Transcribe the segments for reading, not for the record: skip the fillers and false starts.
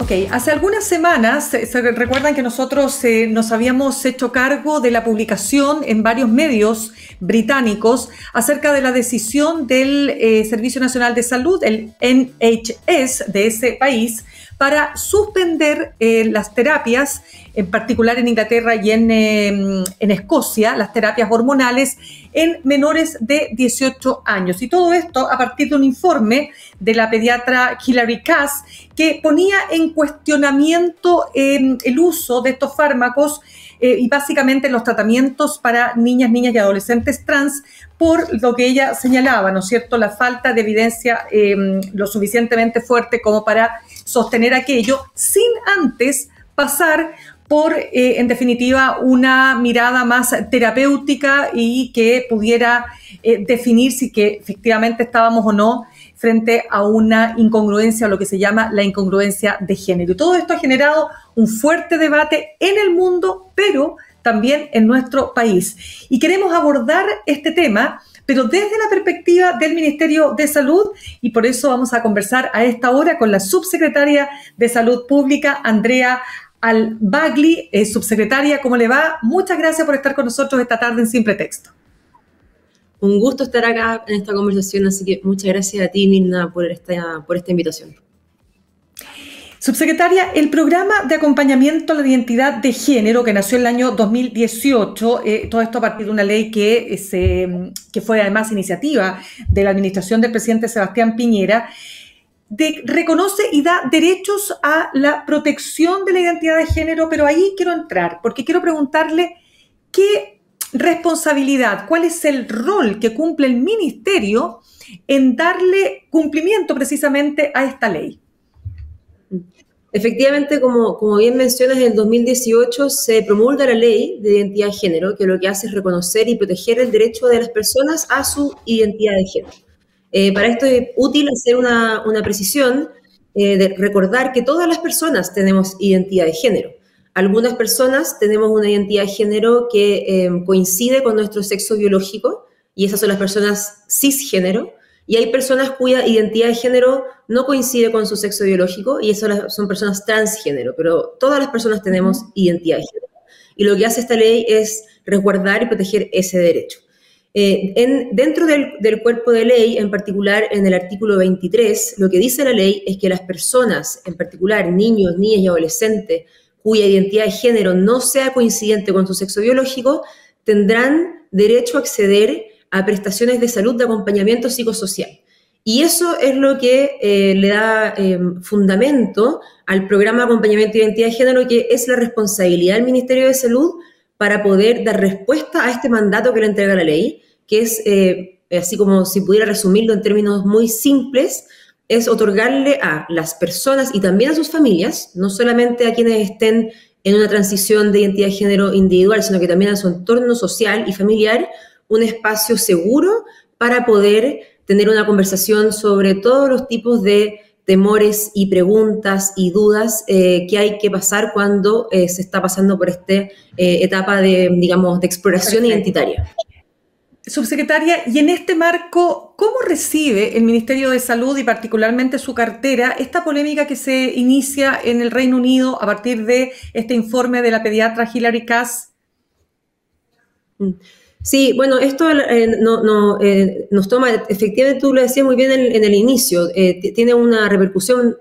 Ok, hace algunas semanas, se recuerdan que nosotros nos habíamos hecho cargo de la publicación en varios medios británicos acerca de la decisión del Servicio Nacional de Salud, el NHS de ese país, para suspender las terapias, en particular en Inglaterra y en Escocia, las terapias hormonales en menores de 18 años. Y todo esto a partir de un informe de la pediatra Hilary Cass que ponía en cuestionamiento el uso de estos fármacos y básicamente los tratamientos para niñas y adolescentes trans, por lo que ella señalaba, ¿no es cierto?, la falta de evidencia lo suficientemente fuerte como para sostener aquello sin antes pasar por, en definitiva, una mirada más terapéutica y que pudiera definir si que efectivamente estábamos o no frente a una incongruencia, o lo que se llama la incongruencia de género. Y todo esto ha generado un fuerte debate en el mundo, pero también en nuestro país. Y queremos abordar este tema, pero desde la perspectiva del Ministerio de Salud, y por eso vamos a conversar a esta hora con la subsecretaria de Salud Pública, Andrea Al-Bagli. Subsecretaria, ¿cómo le va? Muchas gracias por estar con nosotros esta tarde en Sin Pretexto. Un gusto estar acá en esta conversación, así que muchas gracias a ti, Mirna, por esta invitación. Subsecretaria, el programa de acompañamiento a la identidad de género que nació en el año 2018, todo esto a partir de una ley que fue además iniciativa de la administración del presidente Sebastián Piñera, reconoce y da derechos a la protección de la identidad de género, pero ahí quiero entrar, porque quiero preguntarle qué responsabilidad, cuál es el rol que cumple el Ministerio en darle cumplimiento precisamente a esta ley. Efectivamente, como bien mencionas, en el 2018 se promulga la Ley de Identidad de Género, que lo que hace es reconocer y proteger el derecho de las personas a su identidad de género. Para esto es útil hacer una precisión de recordar que todas las personas tenemos identidad de género. Algunas personas tenemos una identidad de género que coincide con nuestro sexo biológico, y esas son las personas cisgénero, y hay personas cuya identidad de género no coincide con su sexo biológico, y esas son personas transgénero, pero todas las personas tenemos identidad de género. Y lo que hace esta ley es resguardar y proteger ese derecho. Dentro del cuerpo de ley, en particular en el artículo 23, lo que dice la ley es que las personas, en particular niños, niñas y adolescentes, cuya identidad de género no sea coincidente con su sexo biológico, tendrán derecho a acceder a prestaciones de salud de acompañamiento psicosocial. Y eso es lo que le da fundamento al programa de acompañamiento de identidad de género, que es la responsabilidad del Ministerio de Salud para poder dar respuesta a este mandato que le entrega la ley, que es, así como si pudiera resumirlo en términos muy simples, es otorgarle a las personas y también a sus familias, no solamente a quienes estén en una transición de identidad de género individual, sino que también a su entorno social y familiar, un espacio seguro para poder tener una conversación sobre todos los tipos de temores y preguntas y dudas que hay que pasar cuando se está pasando por esta etapa de exploración identitaria. Subsecretaria, y en este marco, ¿cómo recibe el Ministerio de Salud y particularmente su cartera esta polémica que se inicia en el Reino Unido a partir de este informe de la pediatra Hilary Cass? Sí, bueno, esto nos toma, efectivamente tú lo decías muy bien en el inicio, tiene una repercusión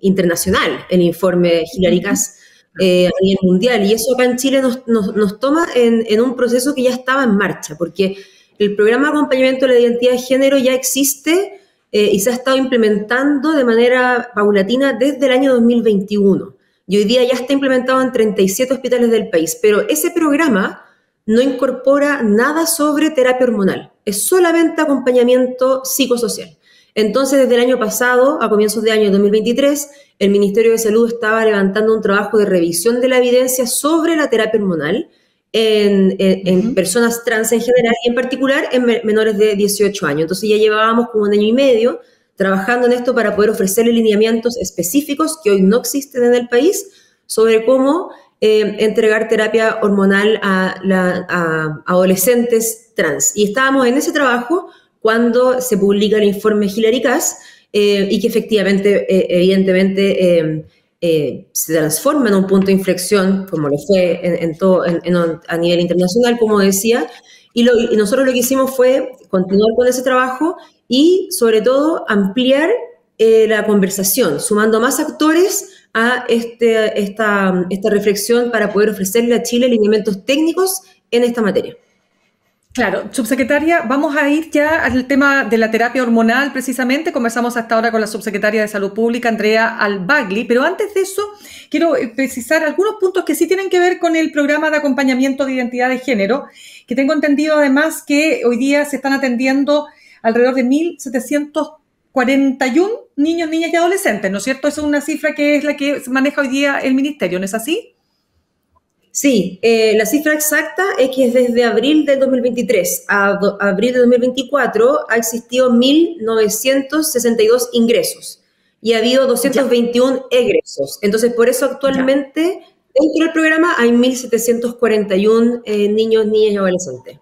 internacional el informe de Hilary Cass a nivel mundial, y eso acá en Chile nos toma en un proceso que ya estaba en marcha, porque el programa de acompañamiento de la identidad de género ya existe y se ha estado implementando de manera paulatina desde el año 2021, y hoy día ya está implementado en 37 hospitales del país, pero ese programa no incorpora nada sobre terapia hormonal, es solamente acompañamiento psicosocial. Entonces, desde el año pasado, a comienzos de año 2023, el Ministerio de Salud estaba levantando un trabajo de revisión de la evidencia sobre la terapia hormonal en personas trans en general y en particular en menores de 18 años. Entonces ya llevábamos como 1 año y medio trabajando en esto para poder ofrecerle lineamientos específicos que hoy no existen en el país sobre cómo entregar terapia hormonal a adolescentes trans. Y estábamos en ese trabajo cuando se publica el informe Hilary Cass y que efectivamente, evidentemente, se transforma en un punto de inflexión, como lo fue a nivel internacional, como decía, y nosotros lo que hicimos fue continuar con ese trabajo y, sobre todo, ampliar la conversación, sumando más actores a esta reflexión para poder ofrecerle a Chile lineamientos técnicos en esta materia. Claro, subsecretaria, vamos a ir ya al tema de la terapia hormonal precisamente. Conversamos hasta ahora con la subsecretaria de Salud Pública, Andrea Albagli, pero antes de eso quiero precisar algunos puntos que sí tienen que ver con el programa de acompañamiento de identidad de género, que tengo entendido además que hoy día se están atendiendo alrededor de 1.741 niños, niñas y adolescentes, ¿no es cierto? Esa es una cifra que es la que maneja hoy día el Ministerio, ¿no es así? Sí, la cifra exacta es que desde abril del 2023 a abril de 2024 ha existido 1.962 ingresos y ha habido 221 egresos. Entonces, por eso actualmente dentro del programa hay 1.741 niños, niñas y adolescentes.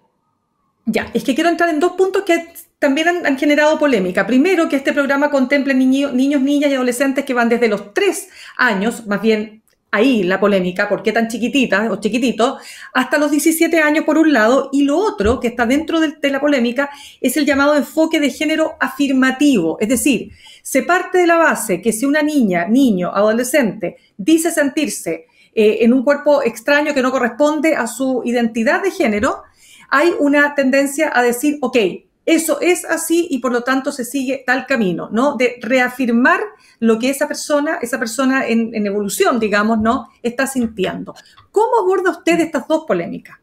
Ya, es que quiero entrar en dos puntos que también han generado polémica. Primero, que este programa contemple niños, niñas y adolescentes que van desde los 3 años, más bien ahí la polémica, ¿por qué tan chiquititas o chiquititos? Hasta los 17 años por un lado, y lo otro que está dentro de la polémica es el llamado enfoque de género afirmativo. Es decir, se parte de la base que si una niña, niño, adolescente dice sentirse en un cuerpo extraño que no corresponde a su identidad de género, hay una tendencia a decir, ok, eso es así y por lo tanto se sigue tal camino, ¿no? De reafirmar lo que esa persona en evolución, digamos, ¿no? Está sintiendo. ¿Cómo aborda usted estas dos polémicas?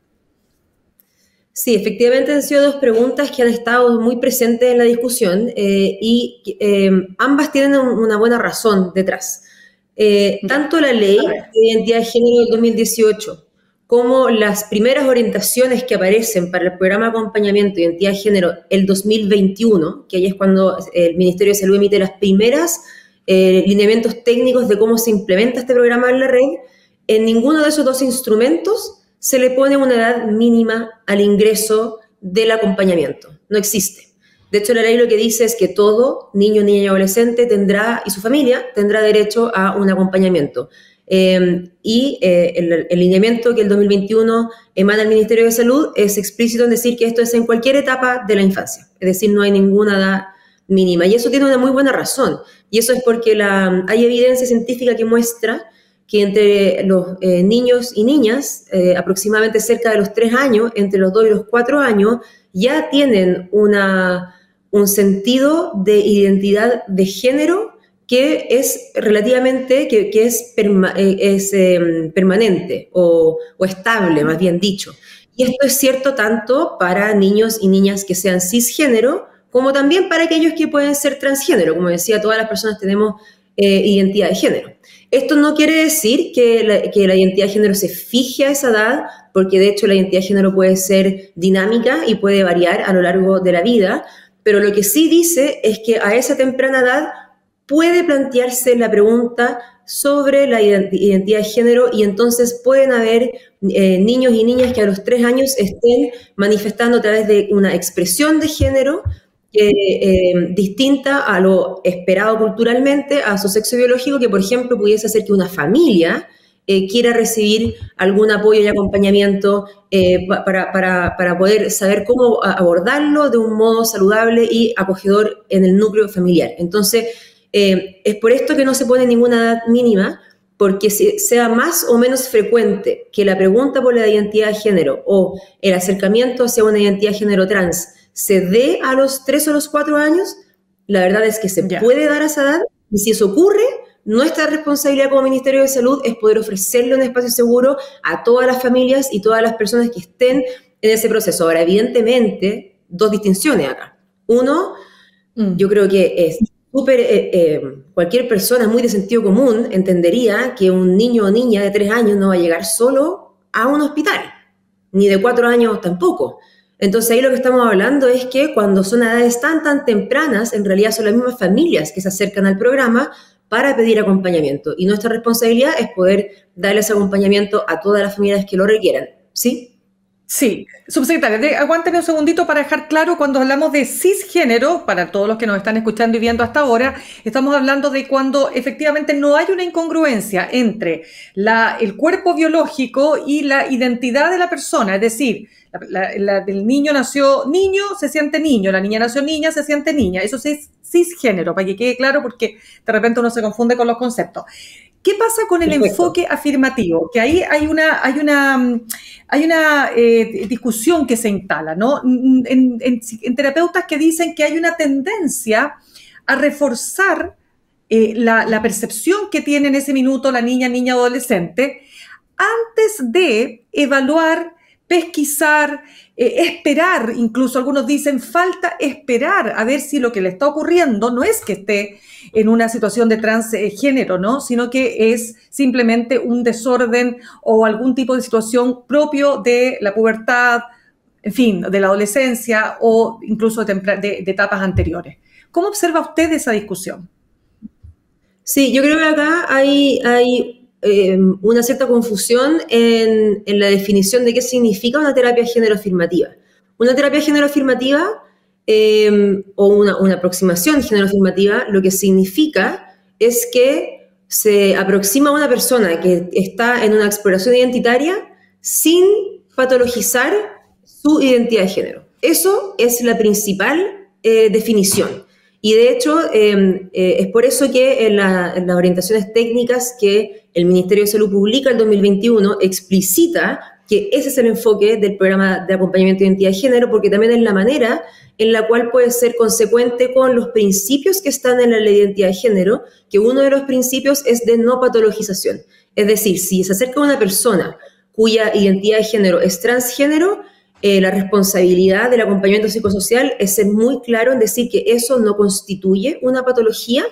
Sí, efectivamente han sido dos preguntas que han estado muy presentes en la discusión y ambas tienen una buena razón detrás. Tanto la ley de identidad de género del 2018 como las primeras orientaciones que aparecen para el programa de acompañamiento de identidad de género el 2021, que ahí es cuando el Ministerio de Salud emite las primeras lineamientos técnicos de cómo se implementa este programa en la red, en ninguno de esos dos instrumentos se le pone una edad mínima al ingreso del acompañamiento. No existe. De hecho, la ley lo que dice es que todo niño, niña y adolescente y su familia tendrá derecho a un acompañamiento. El lineamiento que el 2021 emana el Ministerio de Salud es explícito en decir que esto es en cualquier etapa de la infancia, es decir, no hay ninguna edad mínima, y eso tiene una muy buena razón, y eso es porque hay evidencia científica que muestra que entre los niños y niñas, aproximadamente cerca de los 3 años, entre los 2 y los 4 años, ya tienen un sentido de identidad de género que es relativamente, que es permanente o estable, más bien dicho. Y esto es cierto tanto para niños y niñas que sean cisgénero, como también para aquellos que pueden ser transgénero. Como decía, todas las personas tenemos identidad de género. Esto no quiere decir que la identidad de género se fije a esa edad, porque de hecho la identidad de género puede ser dinámica y puede variar a lo largo de la vida, pero lo que sí dice es que a esa temprana edad puede plantearse la pregunta sobre la identidad de género y entonces pueden haber niños y niñas que a los 3 años estén manifestando a través de una expresión de género distinta a lo esperado culturalmente, a su sexo biológico, que por ejemplo pudiese hacer que una familia quiera recibir algún apoyo y acompañamiento para poder saber cómo abordarlo de un modo saludable y acogedor en el núcleo familiar. Entonces, es por esto que no se pone ninguna edad mínima, porque sea más o menos frecuente que la pregunta por la identidad de género o el acercamiento hacia una identidad de género trans se dé a los 3 o los 4 años, la verdad es que se puede dar a esa edad, y si eso ocurre, nuestra responsabilidad como Ministerio de Salud es poder ofrecerle un espacio seguro a todas las familias y todas las personas que estén en ese proceso. Ahora, evidentemente, 2 distinciones acá. Uno, yo creo que es cualquier persona muy de sentido común entendería que un niño o niña de 3 años no va a llegar solo a un hospital, ni de 4 años tampoco. Entonces ahí lo que estamos hablando es que cuando son edades tan tempranas, en realidad son las mismas familias que se acercan al programa para pedir acompañamiento. Y nuestra responsabilidad es poder darles acompañamiento a todas las familias que lo requieran, ¿sí? Sí, subsecretaria, aguánteme un segundito para dejar claro, cuando hablamos de cisgénero, para todos los que nos están escuchando y viendo hasta ahora, estamos hablando de cuando efectivamente no hay una incongruencia entre el cuerpo biológico y la identidad de la persona, es decir, el niño nació niño, se siente niño, la niña nació niña, se siente niña, eso sí es cisgénero, para que quede claro, porque de repente uno se confunde con los conceptos. ¿Qué pasa con el Perfecto. enfoque afirmativo? Que ahí hay una discusión que se instala, ¿no? En terapeutas que dicen que hay una tendencia a reforzar la percepción que tiene en ese minuto la niña, adolescente, antes de evaluar, pesquisar, esperar, incluso algunos dicen falta esperar a ver si lo que le está ocurriendo no es que esté en una situación de transgénero, ¿no? Sino que es simplemente un desorden o algún tipo de situación propio de la pubertad, en fin, de la adolescencia o incluso de etapas anteriores. ¿Cómo observa usted esa discusión? Sí, yo creo que acá hay una cierta confusión en la definición de qué significa una terapia género afirmativa. Una terapia género afirmativa o una aproximación género afirmativa, lo que significa es que se aproxima a una persona que está en una exploración identitaria sin patologizar su identidad de género. Eso es la principal definición. Y de hecho, es por eso que en las orientaciones técnicas que el Ministerio de Salud publica en 2021 explicita que ese es el enfoque del programa de acompañamiento de identidad de género, porque también es la manera en la cual puede ser consecuente con los principios que están en la ley de identidad de género, que uno de los principios es de no patologización. Es decir, si se acerca a una persona cuya identidad de género es transgénero, la responsabilidad del acompañamiento psicosocial es ser muy claro en decir que eso no constituye una patología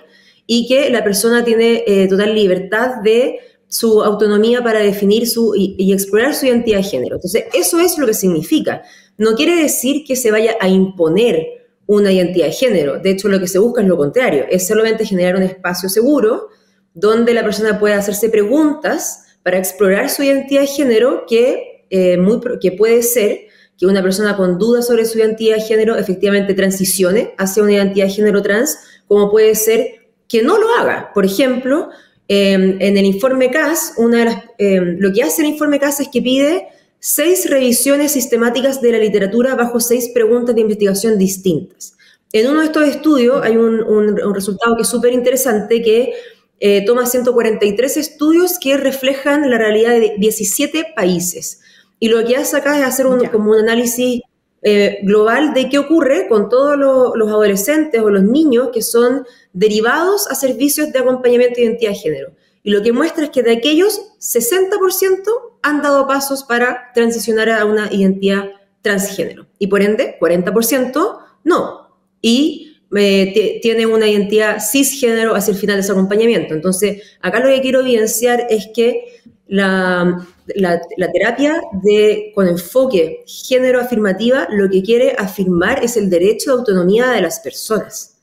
y que la persona tiene total libertad de su autonomía para definir y explorar su identidad de género. Entonces, eso es lo que significa. No quiere decir que se vaya a imponer una identidad de género. De hecho, lo que se busca es lo contrario, es solamente generar un espacio seguro donde la persona pueda hacerse preguntas para explorar su identidad de género que puede ser que una persona con dudas sobre su identidad de género efectivamente transicione hacia una identidad de género trans, como puede ser que no lo haga. Por ejemplo, en el informe CAS, lo que hace el informe CAS es que pide 6 revisiones sistemáticas de la literatura bajo 6 preguntas de investigación distintas. En uno de estos estudios hay un resultado que es súper interesante que toma 143 estudios que reflejan la realidad de 17 países. Y lo que hace acá es hacer como un análisis global de qué ocurre con todos los adolescentes o los niños que son derivados a servicios de acompañamiento de identidad de género. Y lo que muestra es que de aquellos, 60% han dado pasos para transicionar a una identidad transgénero. Y por ende, 40% no. Y tiene una identidad cisgénero hacia el final de ese acompañamiento. Entonces, acá lo que quiero evidenciar es que la terapia con enfoque género afirmativa lo que quiere afirmar es el derecho de autonomía de las personas.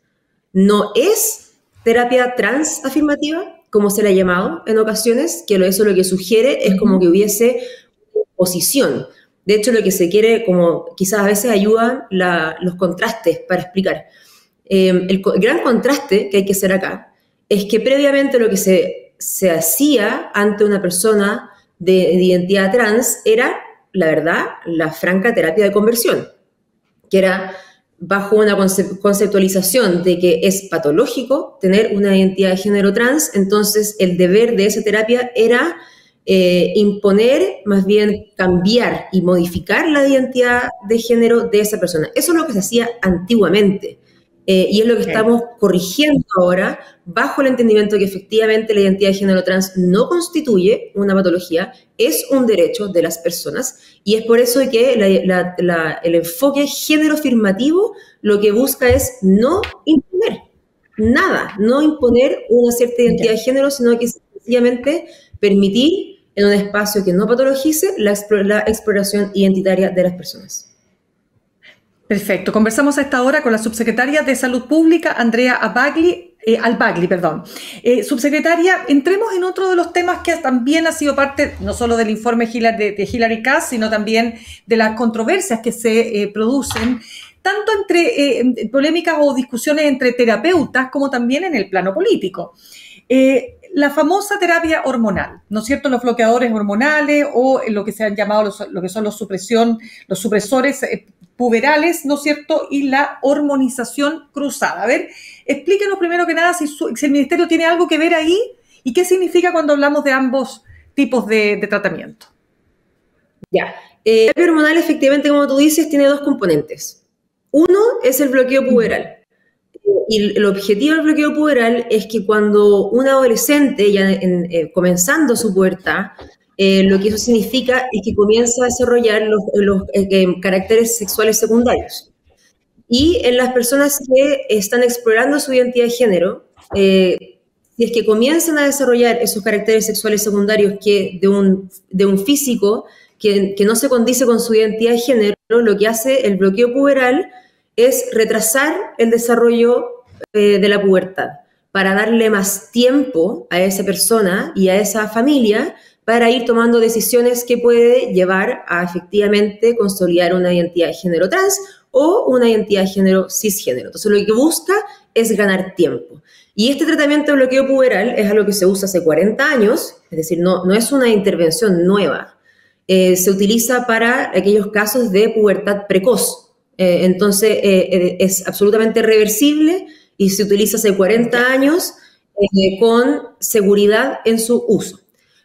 No es terapia trans afirmativa, como se le ha llamado en ocasiones, que eso lo que sugiere es como que hubiese oposición. De hecho, lo que se quiere, como quizás a veces ayudan los contrastes para explicar. El gran contraste que hay que hacer acá es que previamente lo que se hacía ante una persona de identidad trans era, la verdad, la franca terapia de conversión, que era bajo una conceptualización de que es patológico tener una identidad de género trans. Entonces el deber de esa terapia era imponer, más bien cambiar y modificar la identidad de género de esa persona. Eso es lo que se hacía antiguamente. Y es lo que estamos corrigiendo ahora bajo el entendimiento de que efectivamente la identidad de género trans no constituye una patología, es un derecho de las personas, y es por eso que el enfoque género afirmativo lo que busca es no imponer nada, no imponer una cierta identidad de género, sino que sencillamente permitir en un espacio que no patologice la exploración identitaria de las personas. Perfecto. Conversamos a esta hora con la subsecretaria de Salud Pública, Andrea Abagli, Al-Bagli, perdón. Subsecretaria, entremos en otro de los temas que también ha sido parte no solo del informe de Hillary Cass, sino también de las controversias que se producen, tanto entre polémicas o discusiones entre terapeutas como también en el plano político. La famosa terapia hormonal, ¿no es cierto? Los bloqueadores hormonales o lo que se han llamado lo que son los supresores puberales, ¿no es cierto? Y la hormonización cruzada. A ver, explíquenos primero que nada si el Ministerio tiene algo que ver ahí y qué significa cuando hablamos de ambos tipos de tratamiento. Ya, la terapia hormonal efectivamente, como tú dices, tiene dos componentes. Uno es el bloqueo puberal. Y el objetivo del bloqueo puberal es que cuando un adolescente, ya comenzando su pubertad, lo que eso significa es que comienza a desarrollar los caracteres sexuales secundarios. Y en las personas que están explorando su identidad de género, si es que comienzan a desarrollar esos caracteres sexuales secundarios de un físico que no se condice con su identidad de género, lo que hace el bloqueo puberal es retrasar el desarrollo de la pubertad para darle más tiempo a esa persona y a esa familia para ir tomando decisiones que puede llevar a efectivamente consolidar una identidad de género trans o una identidad de género cisgénero. Entonces lo que busca es ganar tiempo. Y este tratamiento de bloqueo puberal es algo que se usa hace 40 años, es decir, no es una intervención nueva. Se utiliza para aquellos casos de pubertad precoz. Entonces es absolutamente reversible y se utiliza hace 40 años con seguridad en su uso.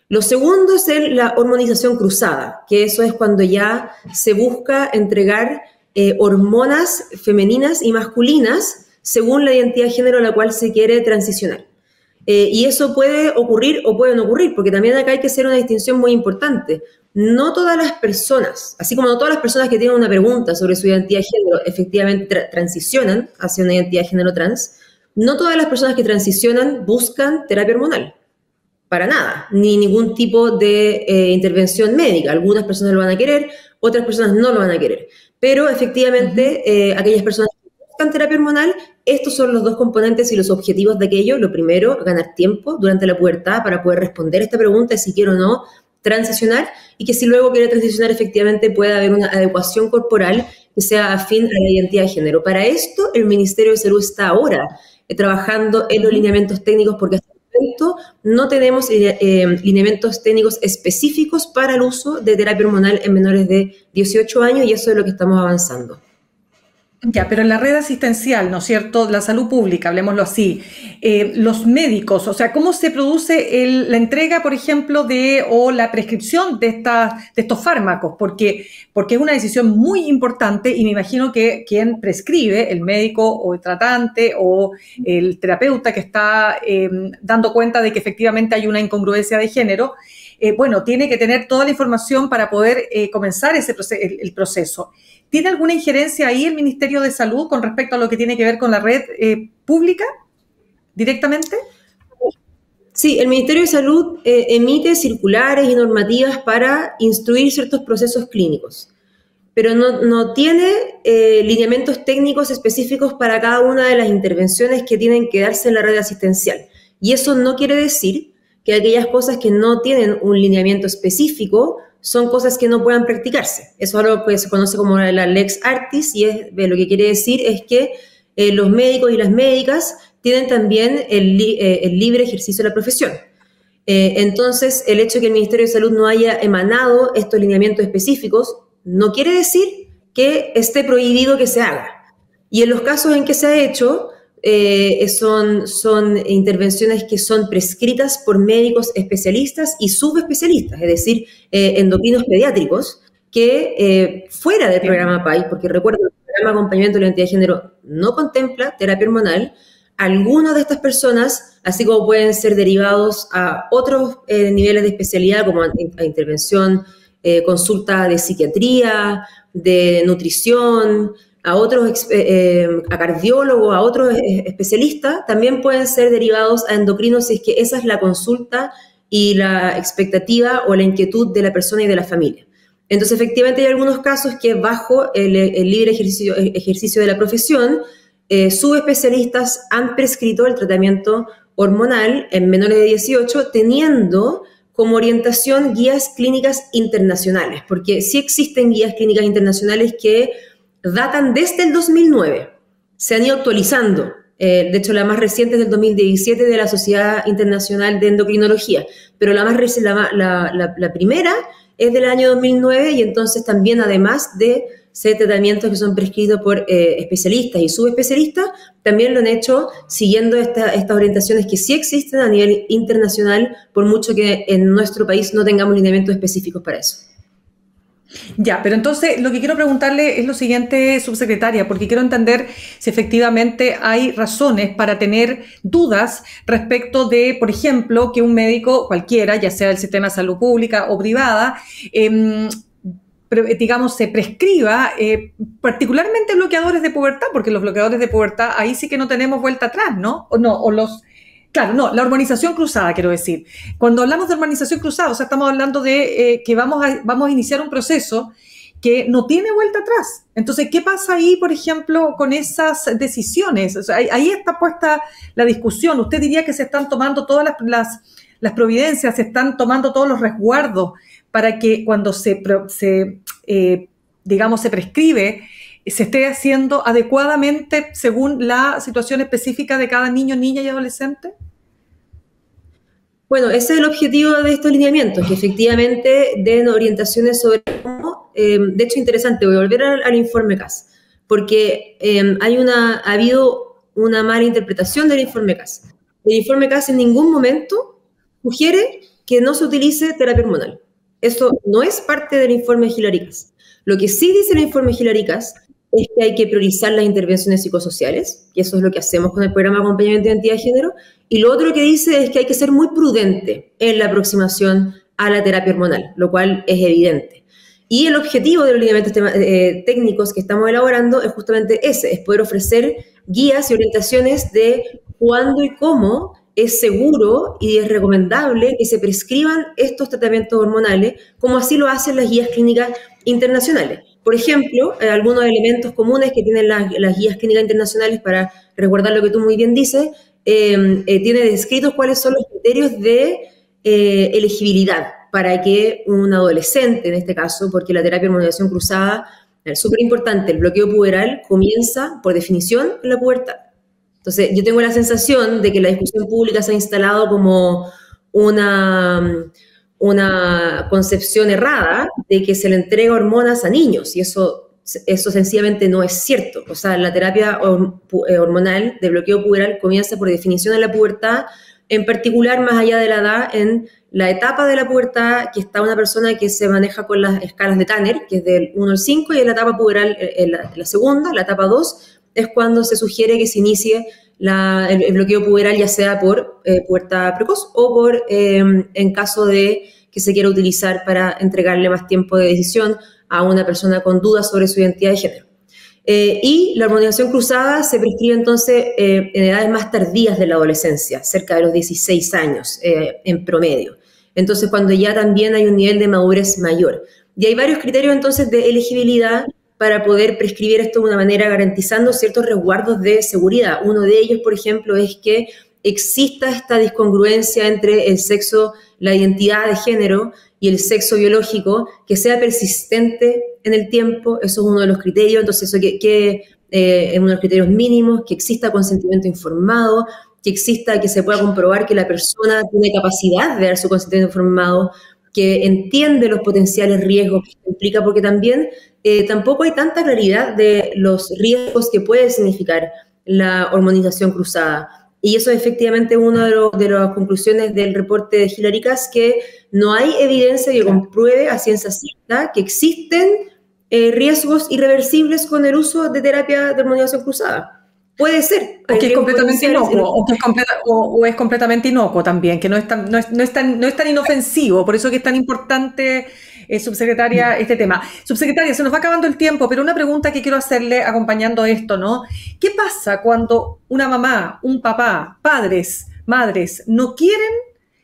Lo segundo es la hormonización cruzada, que eso es cuando ya se busca entregar hormonas femeninas y masculinas según la identidad de género a la cual se quiere transicionar. Y eso puede ocurrir o puede no ocurrir, porque también acá hay que hacer una distinción muy importante. No todas las personas, así como no todas las personas que tienen una pregunta sobre su identidad de género efectivamente transicionan hacia una identidad de género trans, no todas las personas que transicionan buscan terapia hormonal. Para nada, ni ningún tipo de intervención médica. Algunas personas lo van a querer, otras personas no lo van a querer. Pero efectivamente, aquellas personas que buscan terapia hormonal, estos son los dos componentes y los objetivos de aquello. Lo primero, ganar tiempo durante la pubertad para poder responder esta pregunta de si quiero o no transicionar, y que si luego quiere transicionar efectivamente pueda haber una adecuación corporal que sea afín a la identidad de género. Para esto, el Ministerio de Salud está ahora trabajando en los lineamientos técnicos, porque hasta el momento no tenemos lineamientos técnicos específicos para el uso de terapia hormonal en menores de 18 años, y eso es lo que estamos avanzando. Ya, pero en la red asistencial, ¿no es cierto?, la salud pública, hablemoslo así, los médicos, o sea, ¿cómo se produce la entrega, por ejemplo, o la prescripción de estos fármacos? Porque es una decisión muy importante y me imagino que quien prescribe, el médico o el tratante o el terapeuta que está dando cuenta de que efectivamente hay una incongruencia de género, tiene que tener toda la información para poder comenzar el proceso. ¿Tiene alguna injerencia ahí el Ministerio de Salud con respecto a lo que tiene que ver con la red pública directamente? Sí, el Ministerio de Salud emite circulares y normativas para instruir ciertos procesos clínicos, pero no tiene lineamientos técnicos específicos para cada una de las intervenciones que tienen que darse en la red asistencial. Y eso no quiere decir que aquellas cosas que no tienen un lineamiento específico son cosas que no puedan practicarse. Eso es algo que se conoce como la lex artis, y lo que quiere decir es que los médicos y las médicas tienen también el libre ejercicio de la profesión. Entonces, el hecho de que el Ministerio de Salud no haya emanado estos lineamientos específicos no quiere decir que esté prohibido que se haga. Y en los casos en que se ha hecho, son intervenciones que son prescritas por médicos especialistas y subespecialistas, es decir, endocrinos pediátricos, que fuera del programa PAI, porque recuerdo que el programa de acompañamiento de la identidad de género no contempla terapia hormonal, algunas de estas personas, así como pueden ser derivados a otros niveles de especialidad, como a intervención, consulta de psiquiatría, de nutrición, a otros, a cardiólogos, a otros especialistas, también pueden ser derivados a endocrinos si es que esa es la consulta y la expectativa o la inquietud de la persona y de la familia. Entonces, efectivamente, hay algunos casos que bajo el libre ejercicio de la profesión subespecialistas han prescrito el tratamiento hormonal en menores de 18, teniendo como orientación guías clínicas internacionales, porque sí existen guías clínicas internacionales que datan desde el 2009, se han ido actualizando. De hecho, la más reciente es del 2017 de la Sociedad Internacional de Endocrinología, pero la primera es del año 2009 y entonces también, además de ser tratamientos que son prescritos por especialistas y subespecialistas, también lo han hecho siguiendo estas orientaciones que sí existen a nivel internacional, por mucho que en nuestro país no tengamos lineamientos específicos para eso. Ya, pero entonces lo que quiero preguntarle es lo siguiente, subsecretaria, porque quiero entender si efectivamente hay razones para tener dudas respecto de, por ejemplo, que un médico cualquiera, ya sea del sistema de salud pública o privada, digamos, se prescriba particularmente bloqueadores de pubertad, porque los bloqueadores de pubertad, ahí sí que no tenemos vuelta atrás, ¿no? Claro, no, la hormonización cruzada, quiero decir. Cuando hablamos de hormonización cruzada, o sea, estamos hablando de que vamos a iniciar un proceso que no tiene vuelta atrás. Entonces, ¿qué pasa ahí, por ejemplo, con esas decisiones? O sea, ahí está puesta la discusión. ¿Usted diría que se están tomando todas las providencias, se están tomando todos los resguardos para que cuando digamos, se prescribe, se esté haciendo adecuadamente según la situación específica de cada niño, niña y adolescente? Bueno, ese es el objetivo de estos lineamientos, que efectivamente den orientaciones sobre cómo, de hecho interesante, voy a volver al informe CAS, porque ha habido una mala interpretación del informe CAS. El informe CAS en ningún momento sugiere que no se utilice terapia hormonal. Eso no es parte del informe Hilary CAS. Lo que sí dice el informe Hilary CAS es que hay que priorizar las intervenciones psicosociales, y eso es lo que hacemos con el programa de acompañamiento de identidad de género, y lo otro que dice es que hay que ser muy prudente en la aproximación a la terapia hormonal, lo cual es evidente. Y el objetivo de los lineamientos técnicos que estamos elaborando es justamente ese, es poder ofrecer guías y orientaciones de cuándo y cómo es seguro y es recomendable que se prescriban estos tratamientos hormonales, como así lo hacen las guías clínicas internacionales. Por ejemplo, algunos elementos comunes que tienen las guías clínicas internacionales, para resguardar lo que tú muy bien dices, tiene descritos cuáles son los criterios de elegibilidad para que un adolescente, en este caso, porque la terapia de hormonización cruzada es súper importante, el bloqueo puberal comienza, por definición, en la pubertad. Entonces, yo tengo la sensación de que la discusión pública se ha instalado como una concepción errada de que se le entrega hormonas a niños, y eso sencillamente no es cierto. O sea, la terapia hormonal de bloqueo puberal comienza por definición en la pubertad, en particular más allá de la edad, en la etapa de la pubertad que está una persona que se maneja con las escalas de Tanner, que es del 1 al 5, y en la etapa puberal, la segunda, la etapa 2, es cuando se sugiere que se inicie el bloqueo puberal, ya sea por pubertad precoz o en caso de que se quiera utilizar para entregarle más tiempo de decisión a una persona con dudas sobre su identidad de género. Y la hormonización cruzada se prescribe entonces en edades más tardías de la adolescencia, cerca de los 16 años en promedio. Entonces, cuando ya también hay un nivel de madurez mayor. Y hay varios criterios entonces de elegibilidad para poder prescribir esto de una manera garantizando ciertos resguardos de seguridad. Uno de ellos, por ejemplo, es que exista esta discongruencia entre el sexo, la identidad de género y el sexo biológico, que sea persistente en el tiempo. Eso es uno de los criterios. Entonces, eso que es uno de los criterios mínimos, que exista consentimiento informado, que se pueda comprobar que la persona tiene capacidad de dar su consentimiento informado, que entiende los potenciales riesgos que implica, porque también tampoco hay tanta claridad de los riesgos que puede significar la hormonización cruzada. Y eso es efectivamente una de las conclusiones del reporte de Hilary CAS, que no hay evidencia que compruebe a ciencia cierta que existen riesgos irreversibles con el uso de terapia de hormonización cruzada. Puede ser. O que es completamente inocuo, o es completamente inocuo también, que no es tan inofensivo. Por eso que es tan importante, subsecretaria, este tema. Subsecretaria, se nos va acabando el tiempo, pero una pregunta que quiero hacerle acompañando esto, ¿no? ¿Qué pasa cuando una mamá, un papá, padres, madres, no quieren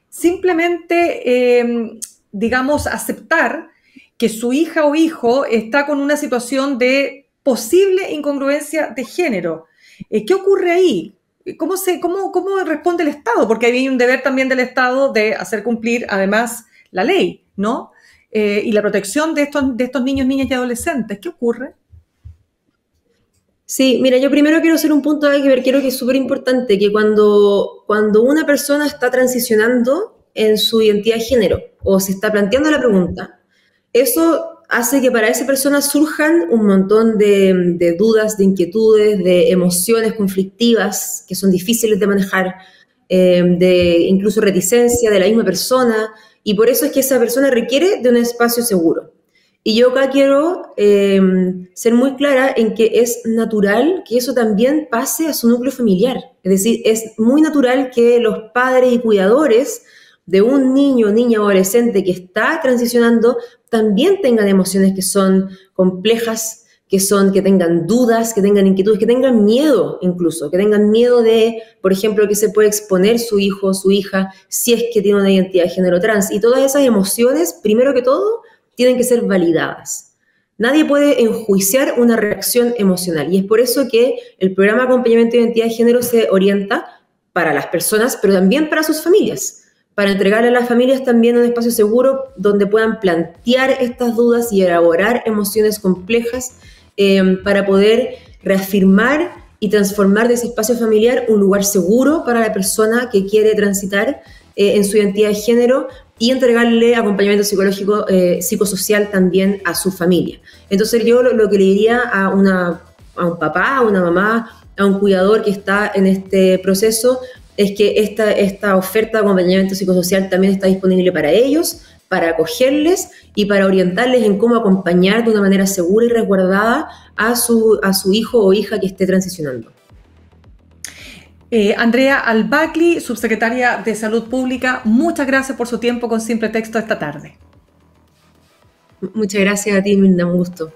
simplemente, digamos, aceptar que su hija o hijo está con una situación de posible incongruencia de género? ¿Qué ocurre ahí? ¿Cómo responde el Estado? Porque hay un deber también del Estado de hacer cumplir, además, la ley, ¿no? Y la protección de estos niños, niñas y adolescentes. ¿Qué ocurre? Sí, mira, yo primero quiero hacer un punto de que ver, quiero que es súper importante que cuando una persona está transicionando en su identidad de género o se está planteando la pregunta, eso hace que para esa persona surjan un montón de dudas, de inquietudes, de emociones conflictivas que son difíciles de manejar, de incluso reticencia de la misma persona, y por eso es que esa persona requiere de un espacio seguro. Y yo acá quiero ser muy clara en que es natural que eso también pase a su núcleo familiar. Es decir, es muy natural que los padres y cuidadores de un niño, niña o adolescente que está transicionando también tengan emociones que son complejas, que tengan dudas, que tengan inquietudes, que tengan miedo incluso, que tengan miedo de, por ejemplo, que se puede exponer su hijo o su hija si es que tiene una identidad de género trans. Y todas esas emociones, primero que todo, tienen que ser validadas. Nadie puede enjuiciar una reacción emocional y es por eso que el programa de acompañamiento de identidad de género se orienta para las personas, pero también para sus familias, para entregarle a las familias también un espacio seguro donde puedan plantear estas dudas y elaborar emociones complejas para poder reafirmar y transformar de ese espacio familiar un lugar seguro para la persona que quiere transitar en su identidad de género y entregarle acompañamiento psicológico, psicosocial también a su familia. Entonces yo lo que le diría a un papá, a una mamá, a un cuidador que está en este proceso, es que esta oferta de acompañamiento psicosocial también está disponible para ellos, para acogerles y para orientarles en cómo acompañar de una manera segura y resguardada a su hijo o hija que esté transicionando. Andrea Albacli, subsecretaria de Salud Pública, muchas gracias por su tiempo con Simple Texto esta tarde. Muchas gracias a ti, Mirna, un gusto.